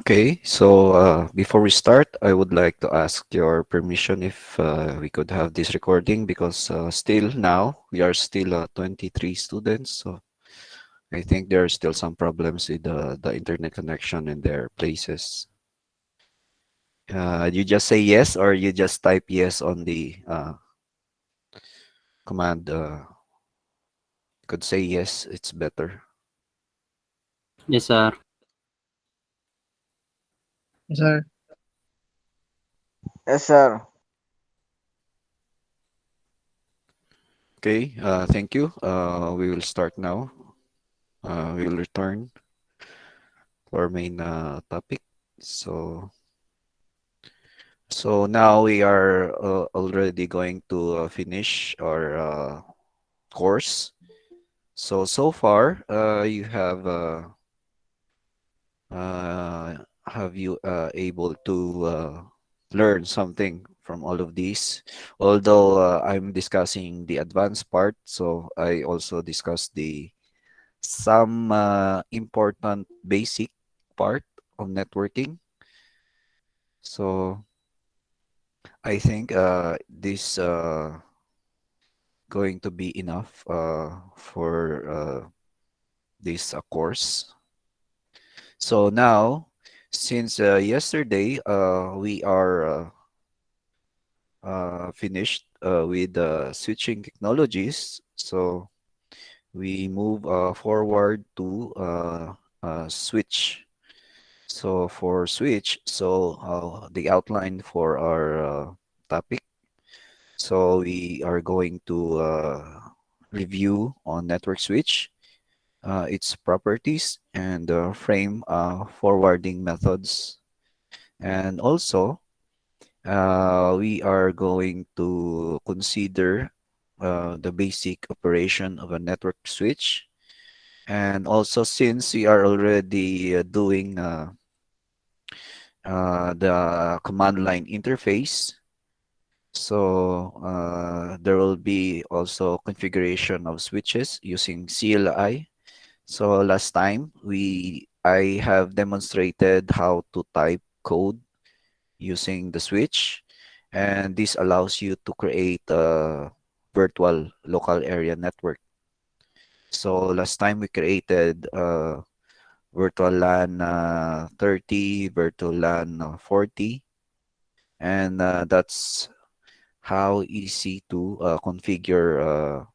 Okay, so before we start, I would like to ask your permission if we could have this recording because still now we are still 23 students. So I think there are still some problems with the internet connection in their places. You just say yes or you just type yes on the command. Could say yes, it's better. Yes, sir. Yes, sir. Yes, sir. Okay, thank you. We will start now. We will return to our main topic. So. So now we are already going to finish our course. So far, you have you able to learn something from all of these? Although I'm discussing the advanced part, so I also discussed the some important basic part of networking. So I think this going to be enough for this course. So now, since yesterday we are finished with switching technologies, so we move forward to switch. So for switch, so the outline for our topic. So we are going to review on network switch, its properties, and frame forwarding methods. And also, we are going to consider the basic operation of a network switch. And also, since we are already doing the command line interface, so there will be also configuration of switches using CLI. So last time I have demonstrated how to type code using the switch, and this allows you to create a virtual local area network. So last time we created virtual LAN 30, virtual LAN 40, and that's how easy to configure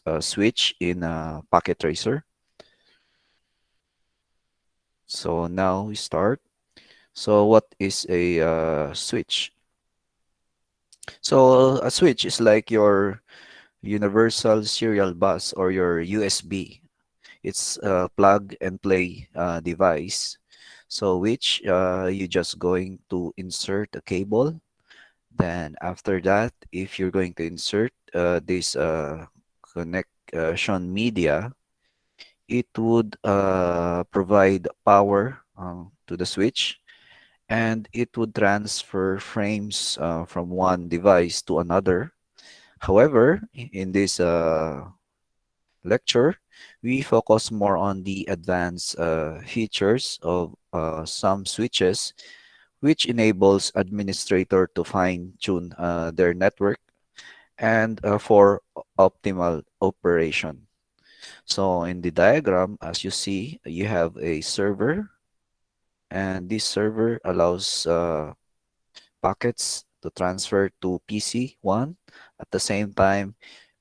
a switch in a packet tracer. So now we start. So what is a switch? So a switch is like your universal serial bus or your USB. It's a plug and play device. So which you just going to insert a cable. Then after that, if you're going to insert this connection media, it would provide power to the switch, and it would transfer frames from one device to another. However, in this lecture, we focus more on the advanced features of some switches, which enables administrator to fine-tune their network and for optimal operation. So in the diagram, as you see, you have a server, and this server allows packets to transfer to PC1. At the same time,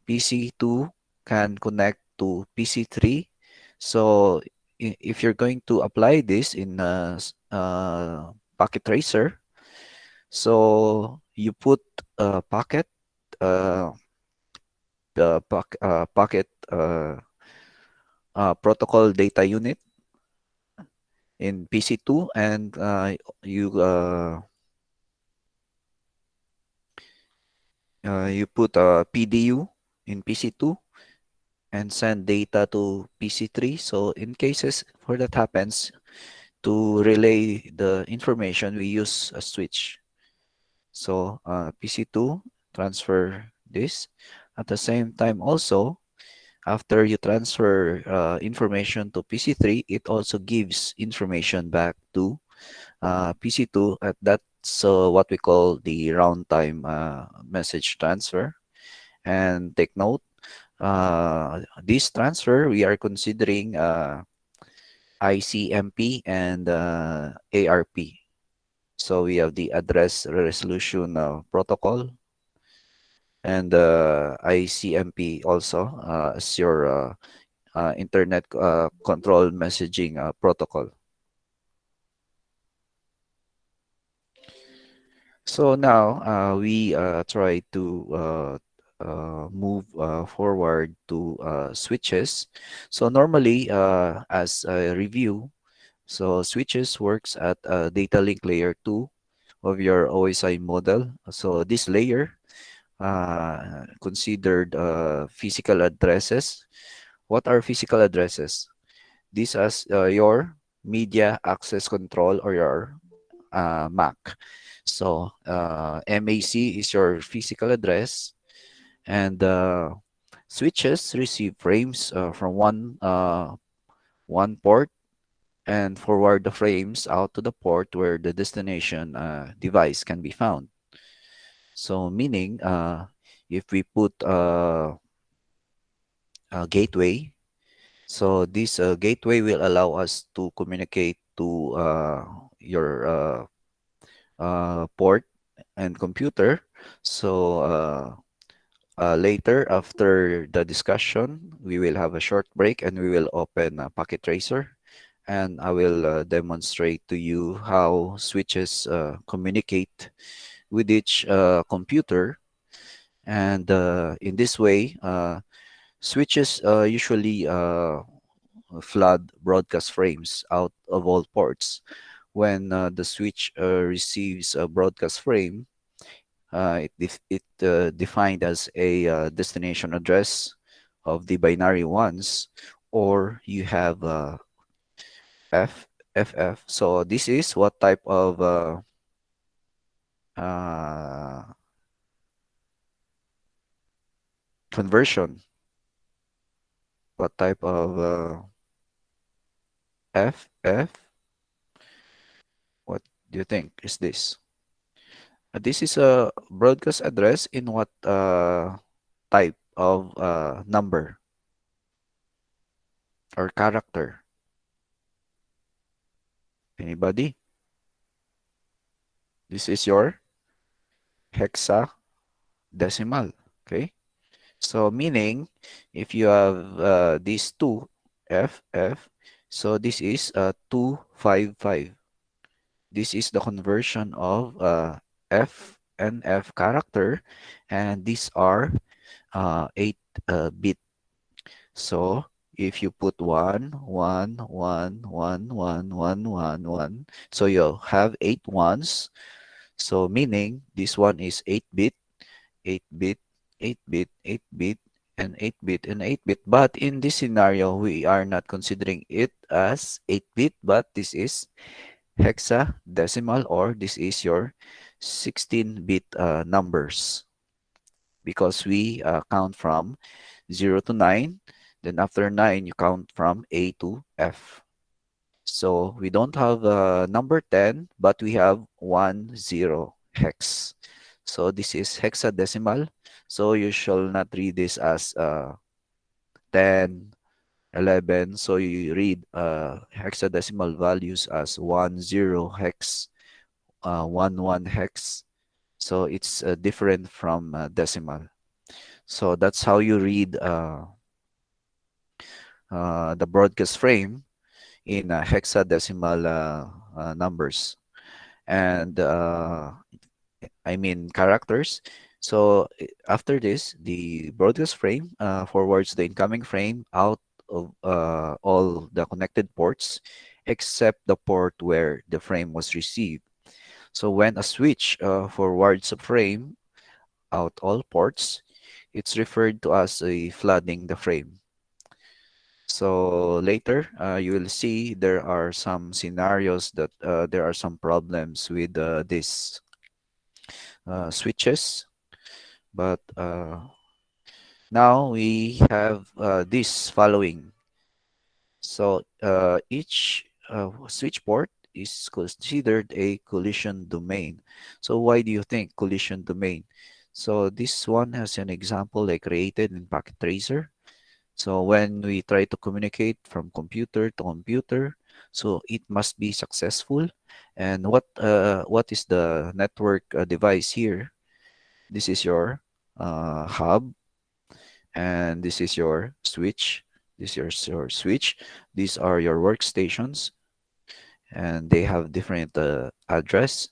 PC2 can connect to PC3. So if you're going to apply this in a packet tracer, so you put a packet, uh, packet protocol data unit in PC2, and you put a PDU in PC2 and send data to PC3. So in cases where that happens, to relay the information, we use a switch. So PC2 transfer this. At the same time also, after you transfer information to PC3, it also gives information back to PC2, that's what we call the runtime message transfer. And take note, this transfer we are considering ICMP and ARP. So we have the address resolution protocol and ICMP also as your internet control messaging protocol. So now we try to move forward to switches. So normally, as a review, so switches works at data link layer 2 of your OSI model. So this layer considered physical addresses. What are physical addresses? These are your media access control or your MAC. So MAC is your physical address, and switches receive frames from one port and forward the frames out to the port where the destination device can be found. So meaning, if we put a gateway, so this gateway will allow us to communicate to your port and computer. So later, after the discussion, we will have a short break and we will open a packet tracer. And I will demonstrate to you how switches communicate with each computer. And in this way, switches usually flood broadcast frames out of all ports. When the switch receives a broadcast frame, it defined as a destination address of the binary ones, or you have FFF. So this is what type of uh, conversion, what type of FF, what do you think is this? This is a broadcast address in what type of number or character? Anybody? This is your hexadecimal. Okay. So meaning, if you have these two, F, F, so this is 255. This is the conversion of F and F character, and these are 8 bit. So if you put 1, 1, 1, 1, 1, 1, 1, 1, so you have 8 ones. So meaning this one is 8 bit, 8 bit, 8 bit, 8 bit, and 8 bit and 8 bit. But in this scenario, we are not considering it as 8 bit, but this is hexadecimal, or this is your 16-bit numbers, because we count from 0 to 9. Then after 9, you count from A to F. So we don't have number 10, but we have 10 hex. So this is hexadecimal. So you shall not read this as 10, 11. So you read hexadecimal values as 10 hex, 11 hex. So it's different from decimal. So that's how you read the broadcast frame in hexadecimal numbers. And I mean characters. So after this, the broadcast frame forwards the incoming frame out of all the connected ports except the port where the frame was received. So when a switch forwards a frame out all ports, it's referred to as a flooding the frame. So later, you will see there are some scenarios that there are some problems with these switches. But now we have this following. So each switch port is considered a collision domain. So why do you think collision domain? So this one has an example I created in Packet Tracer. So when we try to communicate from computer to computer, so it must be successful. And what is the network device here? This is your hub, and this is your switch. This is your switch. These are your workstations, and they have different address.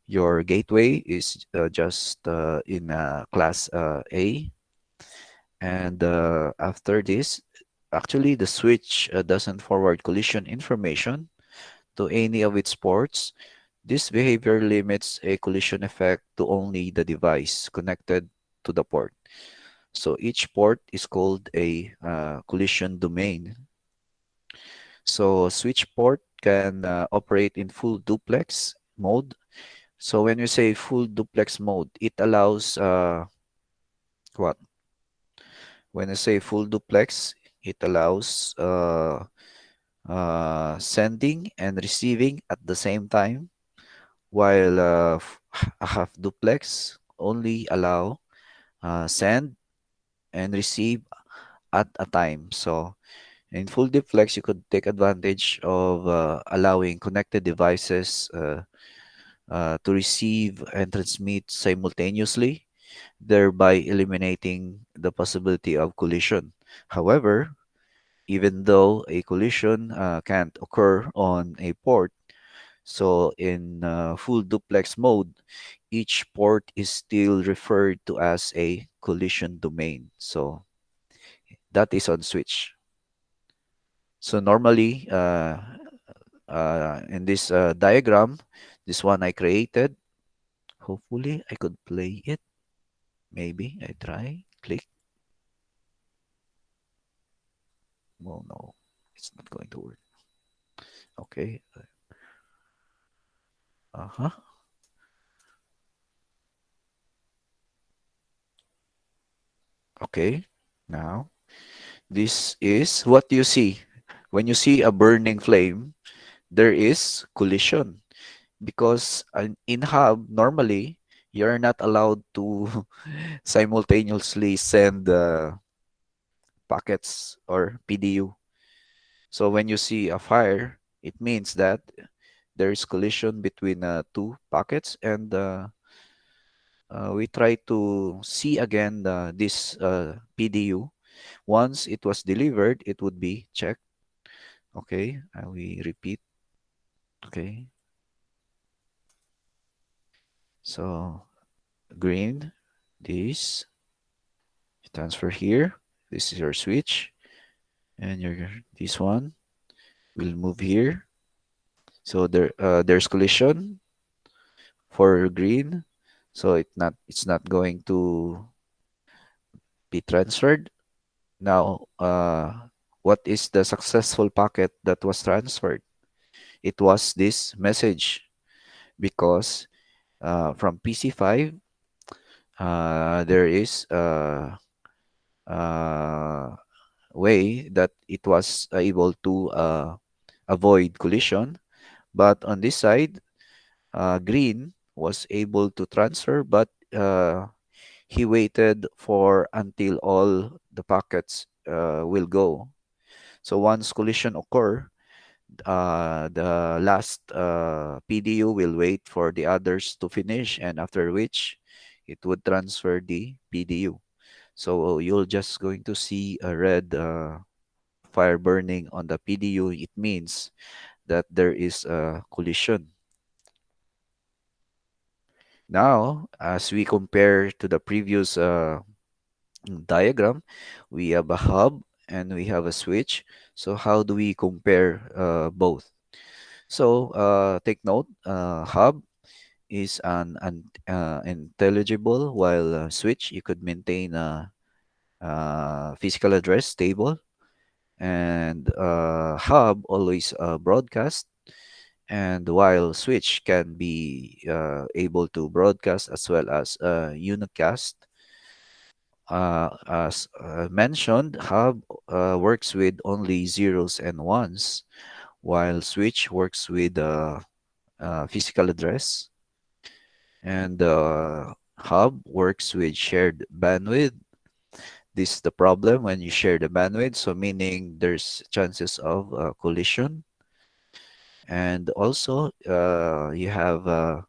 Your gateway is just in class A, and after this, actually the switch doesn't forward collision information to any of its ports. This behavior limits a collision effect to only the device connected to the port. So each port is called a collision domain. So switch port can operate in full duplex mode. So when you say full duplex mode, it allows what? When I say full duplex, it allows sending and receiving at the same time, while a half duplex only allow send and receive at a time. So in full duplex, you could take advantage of allowing connected devices to receive and transmit simultaneously, thereby eliminating the possibility of collision. However, even though a collision can't occur on a port, so in full duplex mode, each port is still referred to as a collision domain. So that is on switch. So normally, in this diagram, this one I created, hopefully I could play it. Maybe I try, click. Oh no, it's not going to work. Okay. Uh-huh. Okay. Now, this is what you see. When you see a burning flame, there is collision because in hub, normally, you're not allowed to simultaneously send packets or PDU. So when you see a fire, it means that there is collision between two packets, and we try to see again this PDU. Once it was delivered, it would be checked. Okay, we repeat. Okay, so green, this transfer here. This is your switch, and your this one will move here. So there's collision for green, so it's not going to be transferred. Now, what is the successful packet that was transferred? It was this message because from PC5, there is a way that it was able to avoid collision. But on this side, green was able to transfer, but he waited for until all the packets will go. So once collision occur, the last PDU will wait for the others to finish, and after which it would transfer the PDU. So you'll just going to see a red fire burning on the PDU. It means that there is a collision. Now, as we compare to the previous diagram, we have a hub and we have a switch. So how do we compare both? So take note, hub is an intelligible, while switch you could maintain a physical address table, and hub always broadcast, and while switch can be able to broadcast as well as unicast. As mentioned, hub works with only zeros and ones, while switch works with physical address, and the hub works with shared bandwidth. This is the problem when you share the bandwidth, so meaning there's chances of collision. And also, you have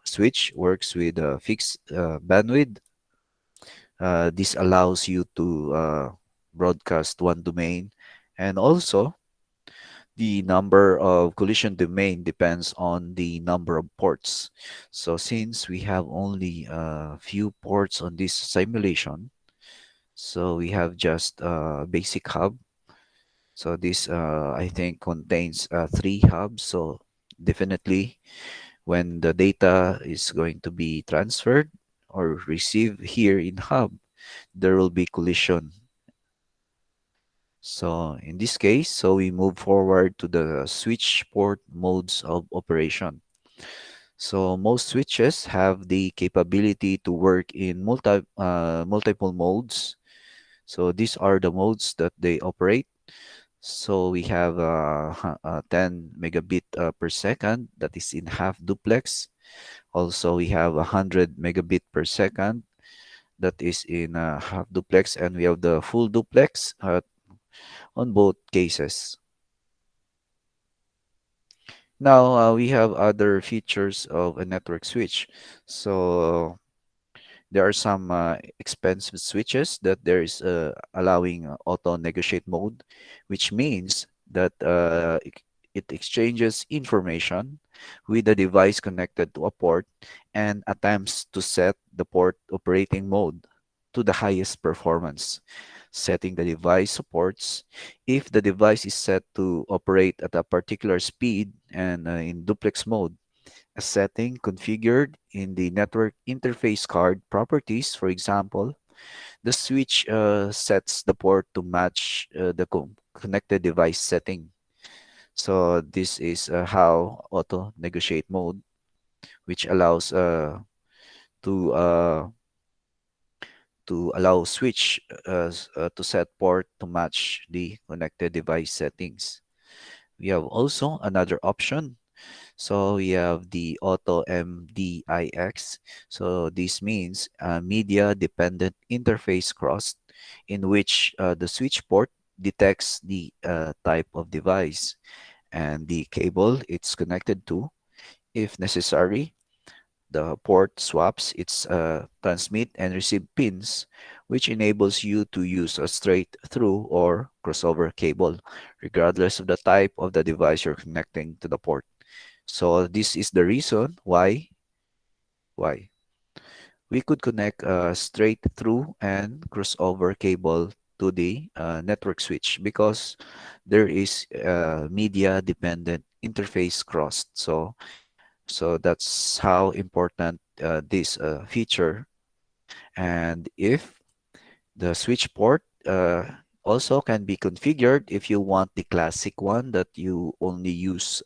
switch works with fixed bandwidth. This allows you to broadcast one domain, and also the number of collision domain depends on the number of ports. So since we have only a few ports on this simulation, so we have just a basic hub. So this I think contains three hubs. So definitely when the data is going to be transferred or received here in hub, there will be collision. So in this case, so we move forward to the switch port modes of operation. So most switches have the capability to work in multiple modes. So these are the modes that they operate. So we have 10 megabit per second, that is in half duplex. Also, we have 100 megabit per second, that is in half duplex, and we have the full duplex on both cases. Now, we have other features of a network switch. So there are some expensive switches that there is allowing auto negotiate mode, which means that it exchanges information with the device connected to a port and attempts to set the port operating mode to the highest performance. Setting the device supports if the device is set to operate at a particular speed and in duplex mode, a setting configured in the network interface card properties. For example, the switch sets the port to match the connected device setting. So this is how auto negotiate mode, which allows to uh, to allow switch to set port to match the connected device settings. We have also another option. So we have the AutoMdix. So this means media dependent interface crossed, in which the switch port detects the type of device and the cable it's connected to. If necessary, the port swaps its transmit and receive pins, which enables you to use a straight through or crossover cable, regardless of the type of the device you're connecting to the port. So this is the reason why we could connect a straight through and crossover cable to the network switch, because there is media dependent interface crossed. So that's how important this feature. And if the switch port also can be configured, if you want the classic one that you only use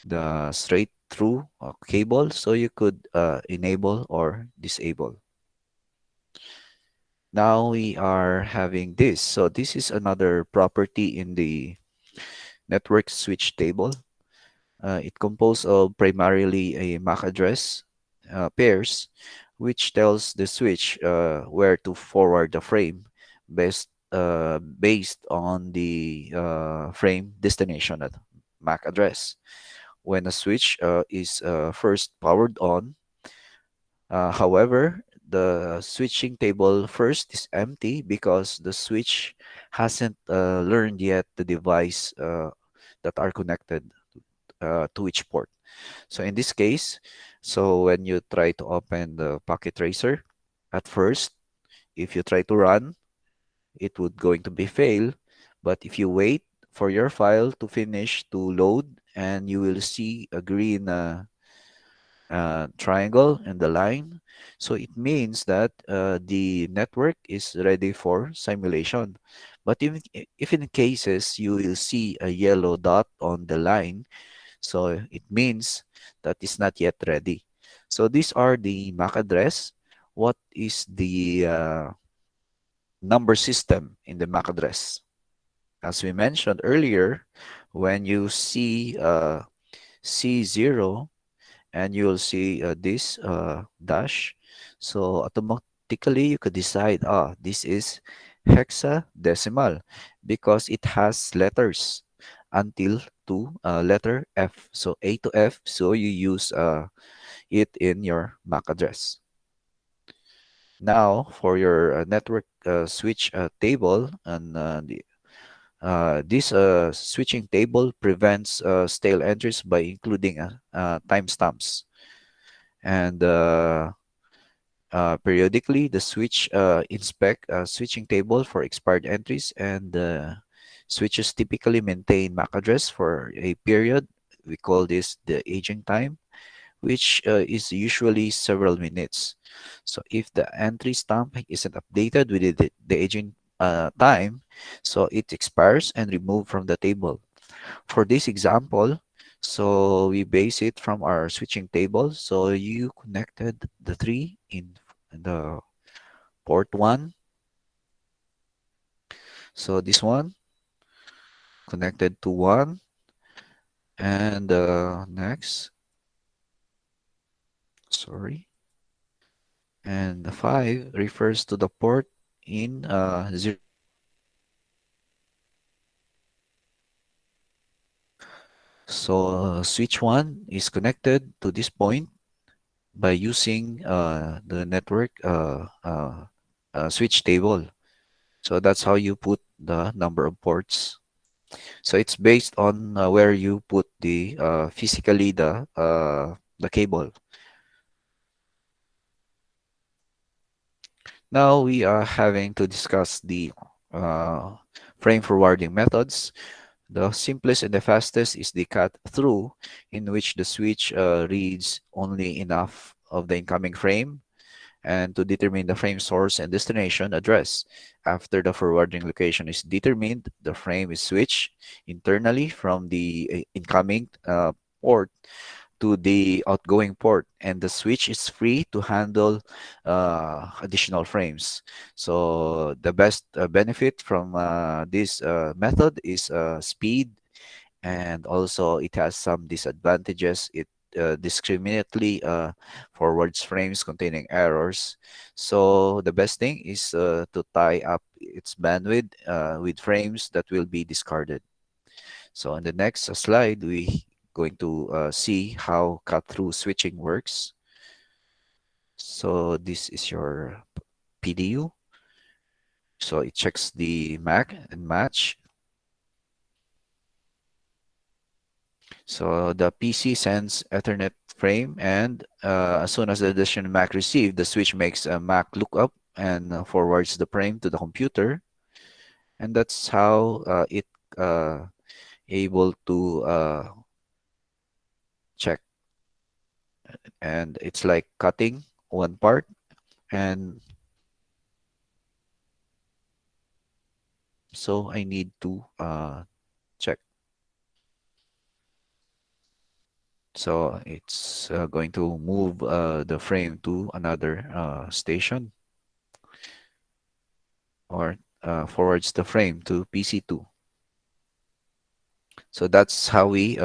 the straight through cable, so you could enable or disable. Now we are having this. So this is another property in the network switch table. It composed of primarily a MAC address pairs, which tells the switch where to forward the frame based on the frame destination at MAC address. When a switch is first powered on, however, the switching table first is empty because the switch hasn't learned yet the device that are connected to each port. So in this case, so when you try to open the Pocket Tracer, at first, if you try to run, it would going to be fail. But if you wait for your file to finish to load, and you will see a green triangle and the line. So it means that the network is ready for simulation. But if in cases you will see a yellow dot on the line, so it means that it's not yet ready. So these are the MAC address. What is the number system in the MAC address? As we mentioned earlier, When you see C0, and you'll see this dash. So automatically you could decide, this is hexadecimal because it has letters until to letter F. So A to F. So you use it in your MAC address. Now for your network switch table, and this switching table prevents stale entries by including timestamps. And periodically, the switch inspect switching table for expired entries, and switches typically maintain MAC address for a period. We call this the aging time, which is usually several minutes. So if the entry stamp isn't updated within the aging time, so it expires and removed from the table. For this example, so we base it from our switching table. So you connected the three in the port 1. So this one connected to 1, and next, sorry, and the 5 refers to the port in 0. So switch 1 is connected to this point by using the network switch table. So that's how you put the number of ports. So it's based on where you put the physically the cable. Now we are having to discuss the uh, frame forwarding methods. The simplest and the fastest is the cut through, in which the switch reads only enough of the incoming frame and to determine the frame source and destination address. After the forwarding location is determined, the frame is switched internally from the incoming port to the outgoing port, and the switch is free to handle additional frames. So the best benefit from this method is speed, and also it has some disadvantages. It discriminately forwards frames containing errors. So the best thing is to tie up its bandwidth with frames that will be discarded. So on the next slide, we going to see how cut-through switching works. So this is your PDU. So it checks the MAC and match. So the PC sends Ethernet frame, and as soon as the additional MAC received, the switch makes a MAC lookup and forwards the frame to the computer. And that's how it uh, able to check. And it's like cutting one part, and so I need to check. So it's going to move the frame to another station, or forwards the frame to PC2. So that's how we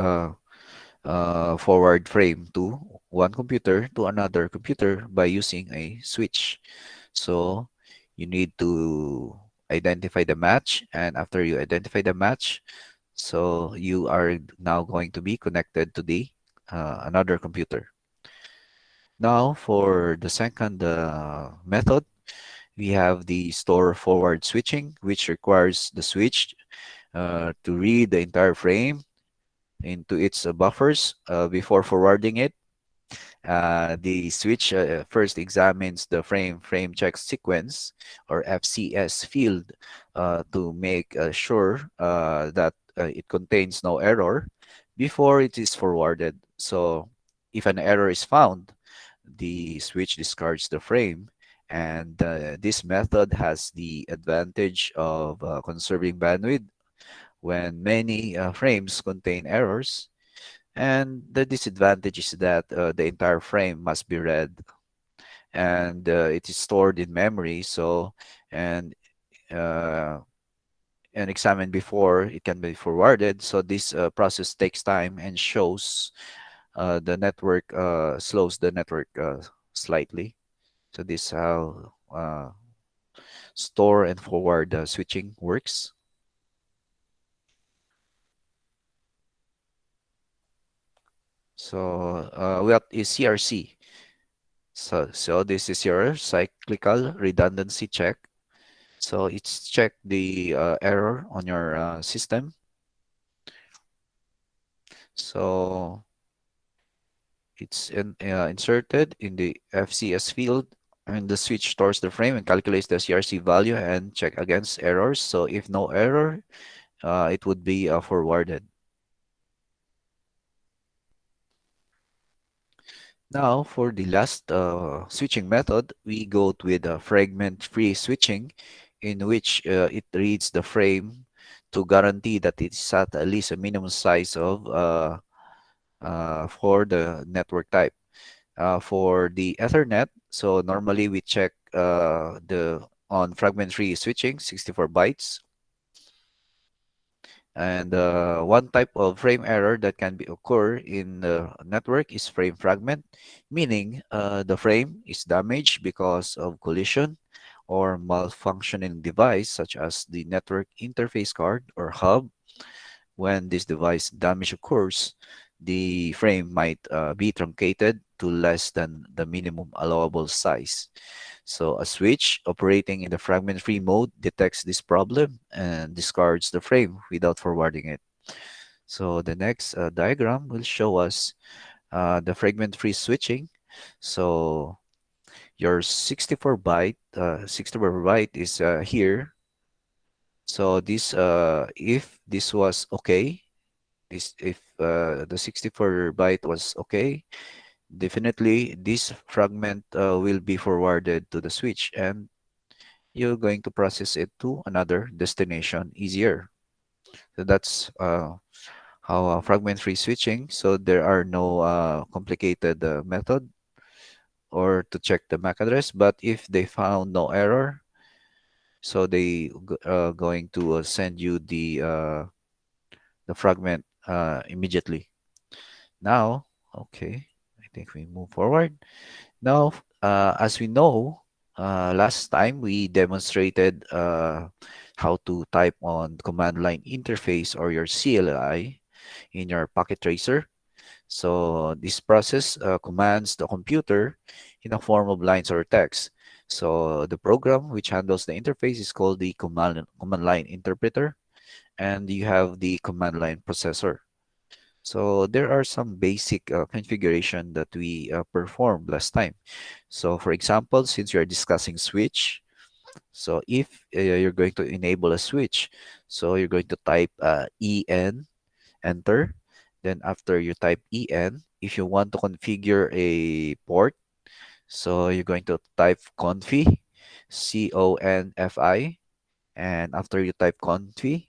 forward frame to one computer to another computer by using a switch. So you need to identify the match, and after you identify the match, so you are now going to be connected to the another computer. Now for the second method, we have the store forward switching, which requires the switch to read the entire frame into its buffers before forwarding it. The switch first examines the frame check sequence, or FCS field, to make sure that it contains no error before it is forwarded. So if an error is found, the switch discards the frame. And this method has the advantage of conserving bandwidth when many frames contain errors, and the disadvantage is that the entire frame must be read, and it is stored in memory. So, and uh, and examined before it can be forwarded. So this process takes time and shows the network slows the network slightly. So this is how store and forward switching works. So what is CRC? So this is your cyclical redundancy check. So it's check the error on your system. So inserted in the FCS field, and the switch stores the frame and calculates the CRC value and check against errors. So if no error, it would be forwarded. Now for the last switching method, we go with fragment-free switching, in which it reads the frame to guarantee that it's at least a minimum size of for the network type. For the Ethernet, so normally we check the on fragment-free switching 64 bytes. And one type of frame error that can be occur in the network is frame fragment, meaning the frame is damaged because of collision or malfunctioning device such as the network interface card or hub. When this device damage occurs, the frame might be truncated to less than the minimum allowable size. So a switch operating in the fragment-free mode detects this problem and discards the frame without forwarding it. So the next diagram will show us the fragment-free switching. So your 64 byte is here. So this if this was okay, this if the 64 byte was okay, definitely this fragment will be forwarded to the switch, and you're going to process it to another destination easier. So that's how fragment-free switching. So there are no complicated method or to check the MAC address. But if they found no error, so they going to send you the fragment immediately. Now, okay, I think we move forward. Now, as we know, last time we demonstrated how to type on command line interface or your CLI in your packet tracer. So this process commands the computer in a form of lines or text. So the program which handles the interface is called the command line interpreter, and you have the command line processor. So there are some basic configuration that we performed last time. So for example, since we are discussing switch, so if you're going to enable a switch, so you're going to type EN, enter. Then after you type EN, if you want to configure a port, so you're going to type confi, CONFI, and after you type confi,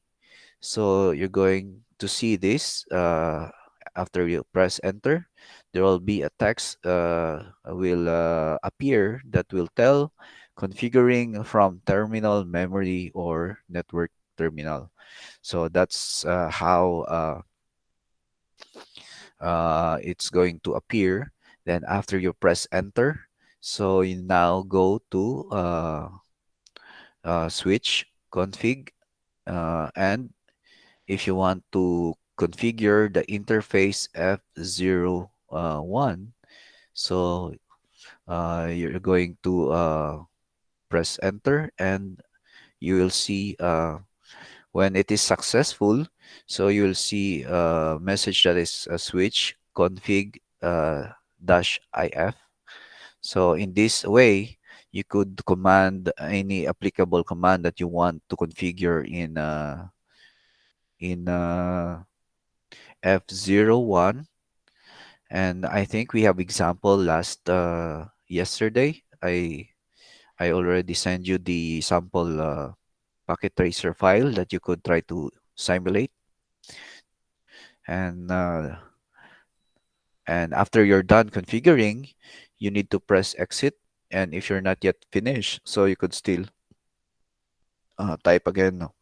so you're going to see this after you press enter. There will be a text will appear that will tell configuring from terminal memory or network terminal. So that's how it's going to appear. Then after you press enter, so you now go to switch config, and if you want to configure the interface F01, so you're going to press enter, and you will see when it is successful, so you will see a message that is a switch config dash if. So in this way, you could command any applicable command that you want to configure in F01. And I think we have example last yesterday. I already sent you the sample packet tracer file that you could try to simulate. And after you're done configuring, you need to press exit. And if you're not yet finished, so you could still type again. No?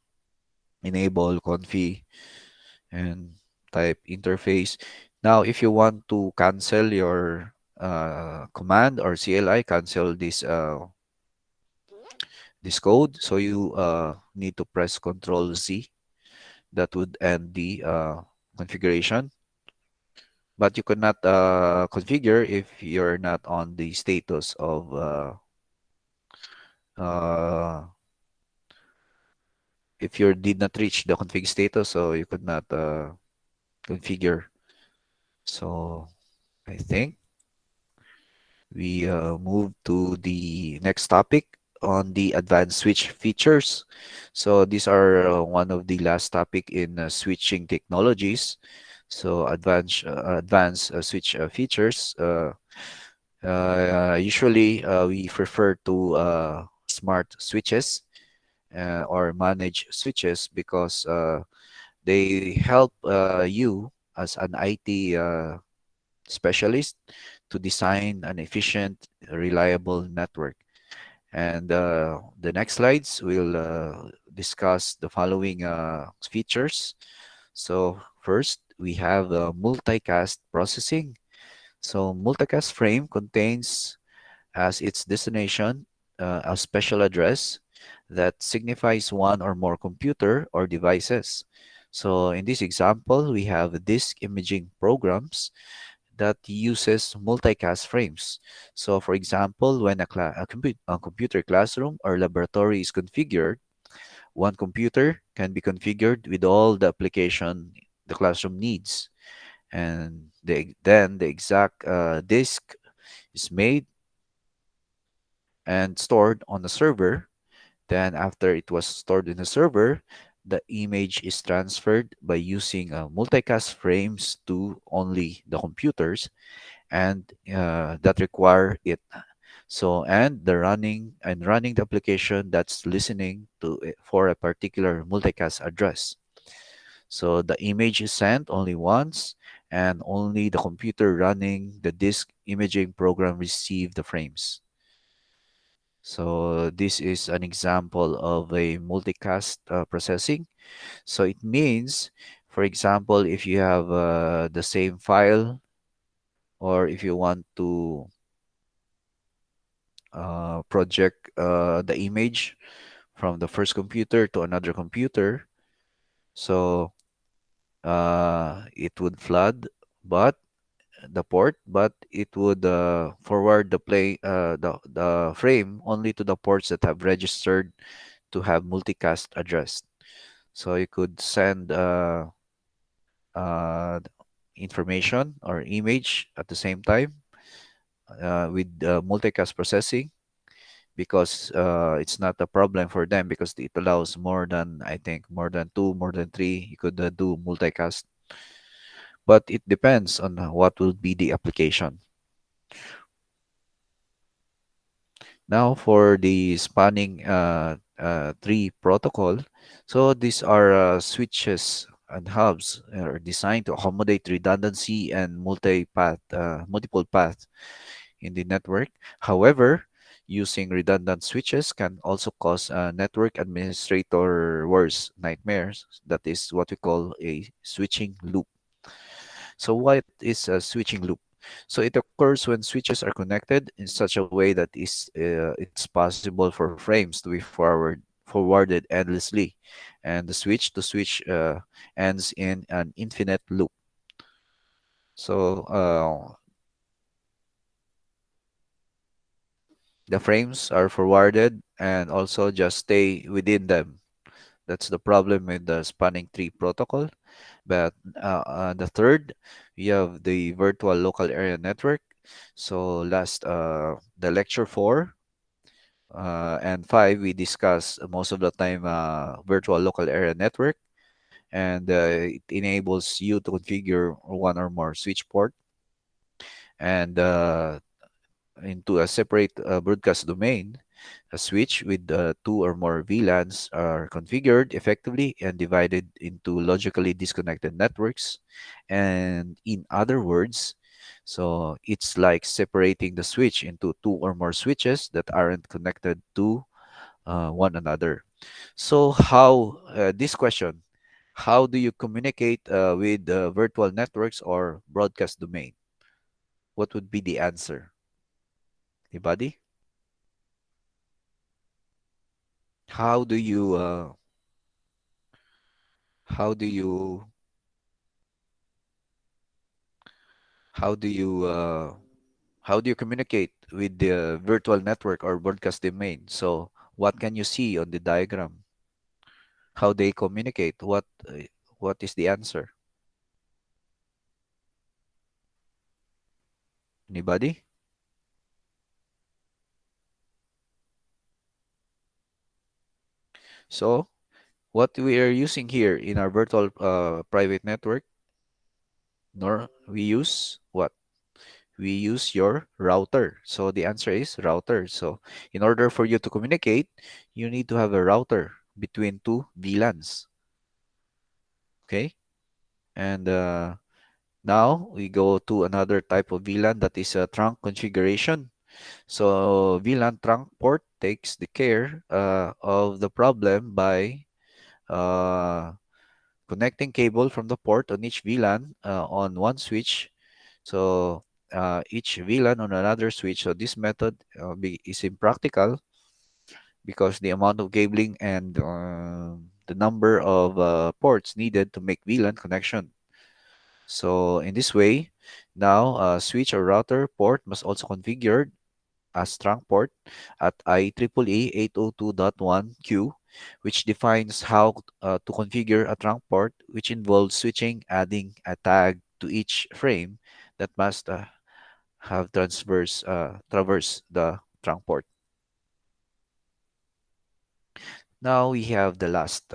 enable config and type interface. Now, if you want to cancel your command or CLI, cancel this code, so you need to press Control Z. That would end the configuration. But you could not configure if you're not on the status of uh, if you did not reach the config status, so you could not configure. So I think we move to the next topic on the advanced switch features. So these are one of the last topic in switching technologies. So advanced switch features. Usually we refer to smart switches or managed switches because they help you as an IT specialist to design an efficient, reliable network. And the next slides will discuss the following features. So first, we have multicast processing. So multicast frame contains as its destination a special address that signifies one or more computer or devices. So in this example, we have disk imaging programs that uses multicast frames. So for example, when a computer classroom or laboratory is configured, one computer can be configured with all the application the classroom needs. And then the exact disk is made and stored on the server. Then after it was stored in the server, the image is transferred by using multicast frames to only the computers and that require it. So and running the application that's listening to it for a particular multicast address. So the image is sent only once, and only the computer running the disk imaging program receive the frames. So this is an example of a multicast processing. So it means, for example, if you have the same file, or if you want to project the image from the first computer to another computer, so it would flood, but the port, but it would forward the frame only to the ports that have registered to have multicast address. So you could send uh, information or image at the same time with multicast processing because it's not a problem for them because it allows more than, I think, more than two, more than three. You could do multicast, but it depends on what will be the application. Now for the spanning tree protocol. So these are switches and hubs are designed to accommodate redundancy and multiple paths in the network. However, using redundant switches can also cause network administrator worse nightmares. That is what we call a switching loop. So what is a switching loop? So it occurs when switches are connected in such a way that it's possible for frames to be forwarded endlessly, and the switch to switch ends in an infinite loop. So the frames are forwarded and also just stay within them. That's the problem with the spanning tree protocol. But the third, we have the virtual local area network. So last, the lecture 4 and 5, we discuss most of the time virtual local area network. And it enables you to configure one or more switch port and into a separate broadcast domain. A switch with two or more VLANs are configured effectively and divided into logically disconnected networks. And in other words, so it's like separating the switch into two or more switches that aren't connected to one another. So how this question, how do you communicate with virtual networks or broadcast domain? What would be the answer? Anybody? How do you how do you how do you how do you communicate with the virtual network or broadcast domain? So what can you see on the diagram? How they communicate? What is the answer? Anybody? So what we are using here in our virtual private network, nor we use what? We use your router. So the answer is router. So in order for you to communicate, you need to have a router between two VLANs. Okay? And now we go to another type of VLAN that is a trunk configuration. So VLAN trunk port takes the care of the problem by uh, connecting cable from the port on each VLAN on one switch. So each VLAN on another switch. So this method is impractical because the amount of cabling and the number of ports needed to make VLAN connection. So in this way, now switch or router port must also configured as trunk port at IEEE 802.1q, which defines how to configure a trunk port, which involves switching, adding a tag to each frame that must have traverse the trunk port. Now we have the last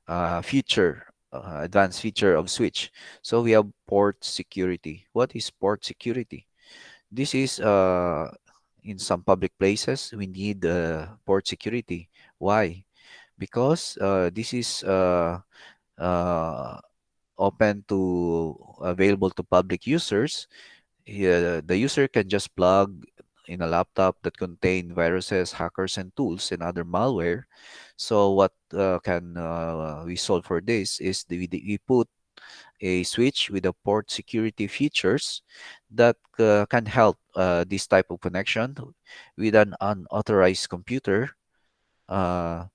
advanced feature of switch. So we have port security. What is port security? This is in some public places we need port security. Why? Because this is uh, open to available to public users. The user can just plug in a laptop that contain viruses, hackers, and tools and other malware. So what can we solve for this is we put a switch with a port security features that can help this type of connection with an unauthorized computer. Uh,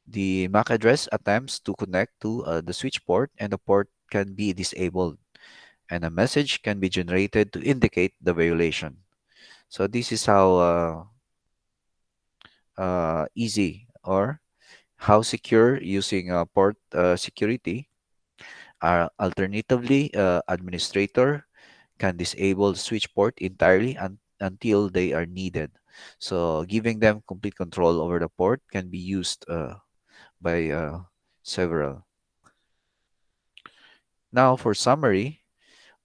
the MAC address attempts to connect to the switch port and the port can be disabled and a message can be generated to indicate the violation. So this is how easy or how secure using port security. Alternatively, administrator can disable switch port entirely until they are needed. So giving them complete control over the port can be used by several. Now for summary,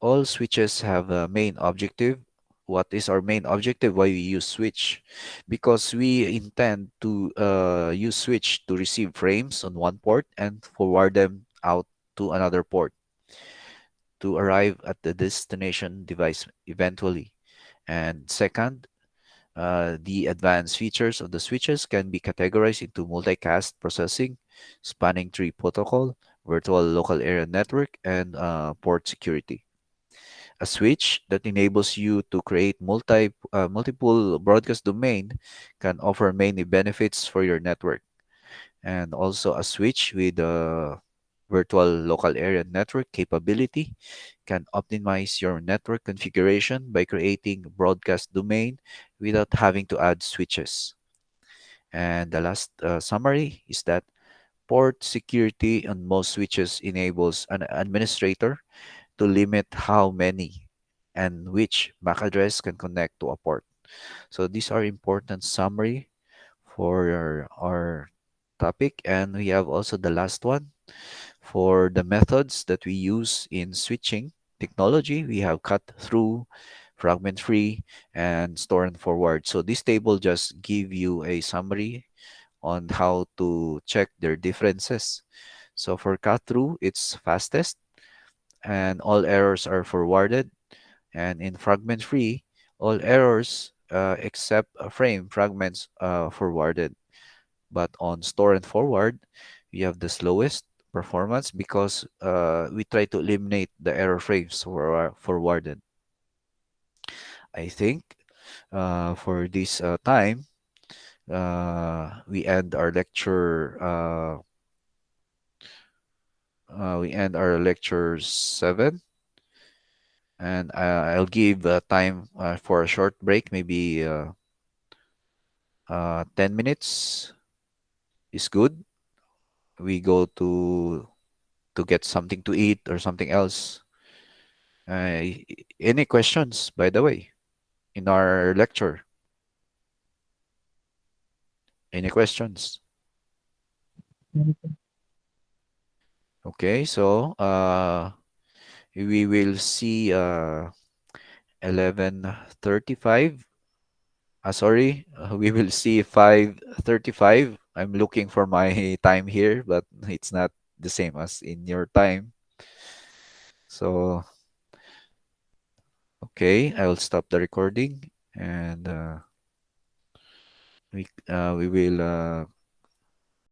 all switches have a main objective. What is our main objective? Why we use switch? Because we intend to use switch to receive frames on one port and forward them out to another port to arrive at the destination device eventually. And second, the advanced features of the switches can be categorized into multicast processing, spanning tree protocol, virtual local area network, and port security. A switch that enables you to create multiple broadcast domain can offer many benefits for your network. And also a switch with a virtual local area network capability can optimize your network configuration by creating broadcast domain without having to add switches. And the last summary is that port security on most switches enables an administrator to limit how many and which MAC address can connect to a port. So these are important summary for our topic. And we have also the last one for the methods that we use in switching technology. We have cut through, fragment free, and store and forward. So this table just give you a summary on how to check their differences. So for cut through, it's fastest and all errors are forwarded. And in fragment free, all errors except frame fragments forwarded. But on store and forward, we have the slowest performance because we try to eliminate the error frames forwarded. I think for this time, we end our lecture. We end our lecture 7, and I'll give time for a short break, maybe 10 minutes is good. We go to get something to eat or something else. Any questions, by the way, in our lecture? Any questions? Okay, so we will see 11:35. Sorry, we will see 5:35. I'm looking for my time here, but it's not the same as in your time. So, okay, I will stop the recording and we will